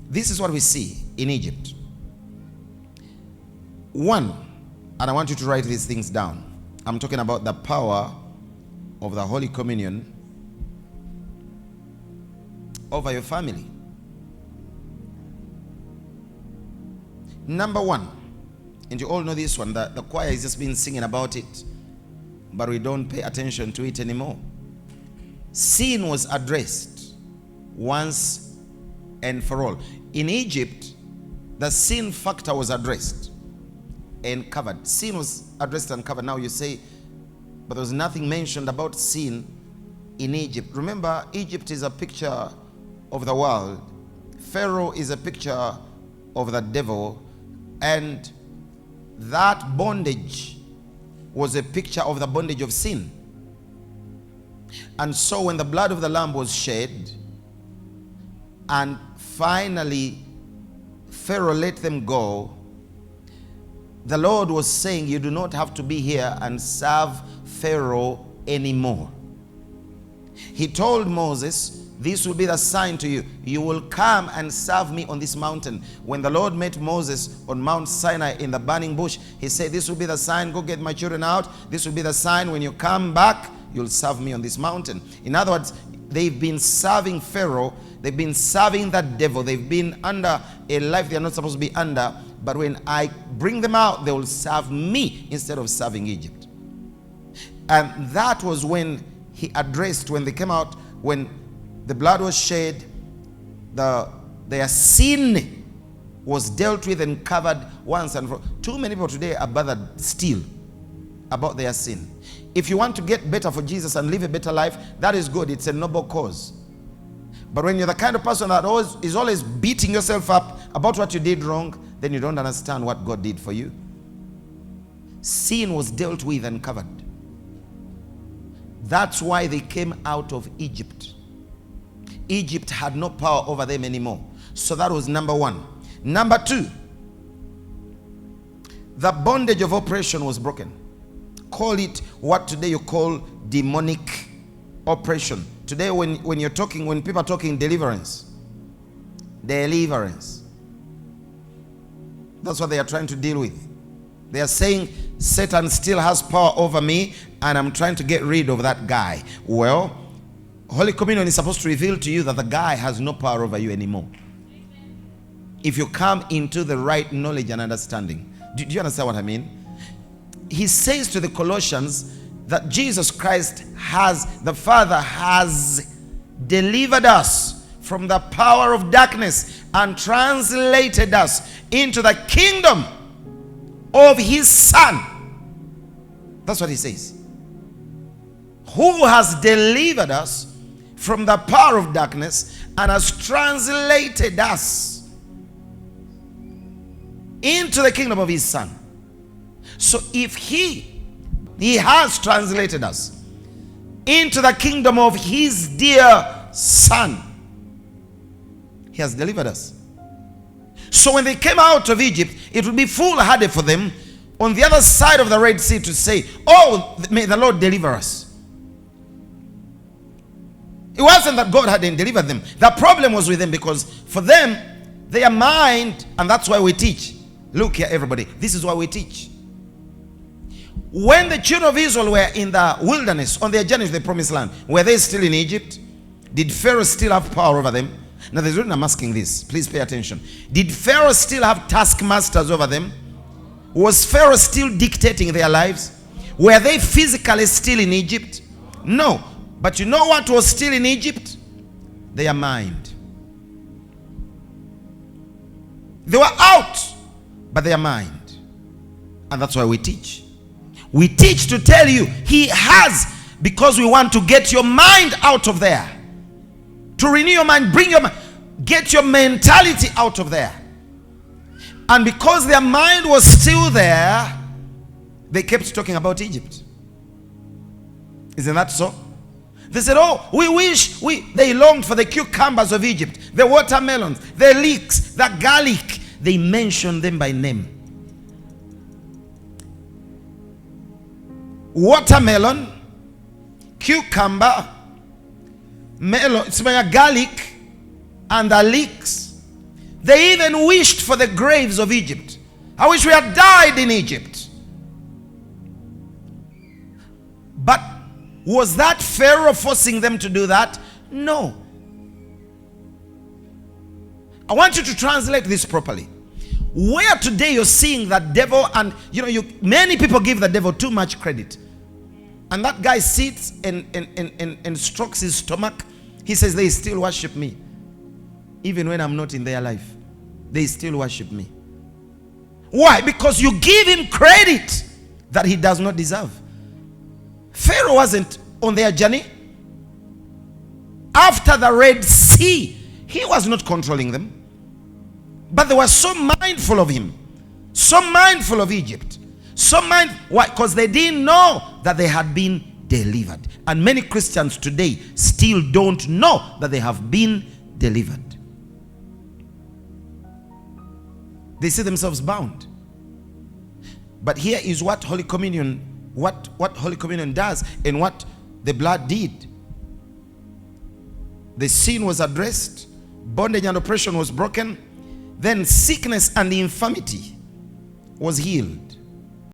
This is what we see in Egypt. One, and I want you to write these things down. I'm talking about the power of the Holy Communion over your family. Number one, and you all know this one, the choir has just been singing about it, but we don't pay attention to it anymore. Sin was addressed once and for all. In Egypt, the sin factor was addressed and covered. Sin was addressed and covered. Now you say, but there was nothing mentioned about sin in Egypt. Remember, Egypt is a picture of the world. Pharaoh is a picture of the devil. And that bondage was a picture of the bondage of sin. And so when the blood of the lamb was shed, and finally Pharaoh let them go, the Lord was saying, you do not have to be here and serve Pharaoh anymore. He told Moses, this will be the sign to you. You will come and serve me on this mountain. When the Lord met Moses on Mount Sinai in the burning bush, he said, this will be the sign. Go get my children out. This will be the sign. When you come back, you'll serve me on this mountain. In other words, they've been serving Pharaoh. They've been serving that devil. They've been under a life they're not supposed to be under. But when I bring them out, they will serve me instead of serving Egypt. And that was when he addressed, when they came out, when the blood was shed, their sin was dealt with and covered once and for all. Too many people today are bothered still about their sin. If you want to get better for Jesus and live a better life, that is good. It's a noble cause. But when you're the kind of person that is always beating yourself up about what you did wrong, then you don't understand what God did for you. Sin was dealt with and covered. That's why they came out of Egypt. Egypt had no power over them anymore. So that was number one. Number two, the bondage of oppression was broken. Call it what today you call demonic oppression. Today when you're talking, when people are talking deliverance. That's what they are trying to deal with. They are saying Satan still has power over me and I'm trying to get rid of that guy. Well, Holy Communion is supposed to reveal to you that the guy has no power over you anymore. If you come into the right knowledge and understanding. Do you understand what I mean? He says to the Colossians that Jesus Christ the Father has delivered us from the power of darkness and translated us into the kingdom of his Son. That's what he says. Who has delivered us from the power of darkness and has translated us into the kingdom of his Son. So if he has translated us into the kingdom of his dear Son, he has delivered us. So when they came out of Egypt, it would be foolhardy for them on the other side of the Red Sea to say, oh, may the Lord deliver us. It wasn't that God hadn't delivered them. The problem was with them, because for them, their mind, and that's why we teach. Look here, everybody. This is why we teach. When the children of Israel were in the wilderness on their journey to the promised land, were they still in Egypt? Did Pharaoh still have power over them? Now there's reason I'm asking this. Please pay attention. Did Pharaoh still have taskmasters over them? Was Pharaoh still dictating their lives? Were they physically still in Egypt? No. But you know what was still in Egypt? Their mind. They were out, but their mind. And that's why we teach. We teach to tell you he has, because we want to get your mind out of there. To renew your mind, get your mentality out of there. And because their mind was still there, they kept talking about Egypt. Isn't that so? They said, oh, they longed for the cucumbers of Egypt, the watermelons, the leeks, the garlic. They mentioned them by name. Watermelon, cucumber, melon, garlic, and the leeks. They even wished for the graves of Egypt. I wish we had died in Egypt. But was that Pharaoh forcing them to do that? No. I want you to translate this properly. Where today you're seeing that devil, and many people give the devil too much credit. And that guy sits and strokes his stomach. He says, they still worship me. Even when I'm not in their life, they still worship me. Why? Because you give him credit that he does not deserve. Pharaoh wasn't on their journey. After the Red Sea, he was not controlling them. But they were so mindful of him, so mindful of Egypt, why? Because they didn't know that they had been delivered. And many Christians today still don't know that they have been delivered. They see themselves bound. But here is what Holy Communion, what Holy Communion does, and what the blood did. The sin was addressed, bondage and oppression was broken, then sickness and infirmity was healed.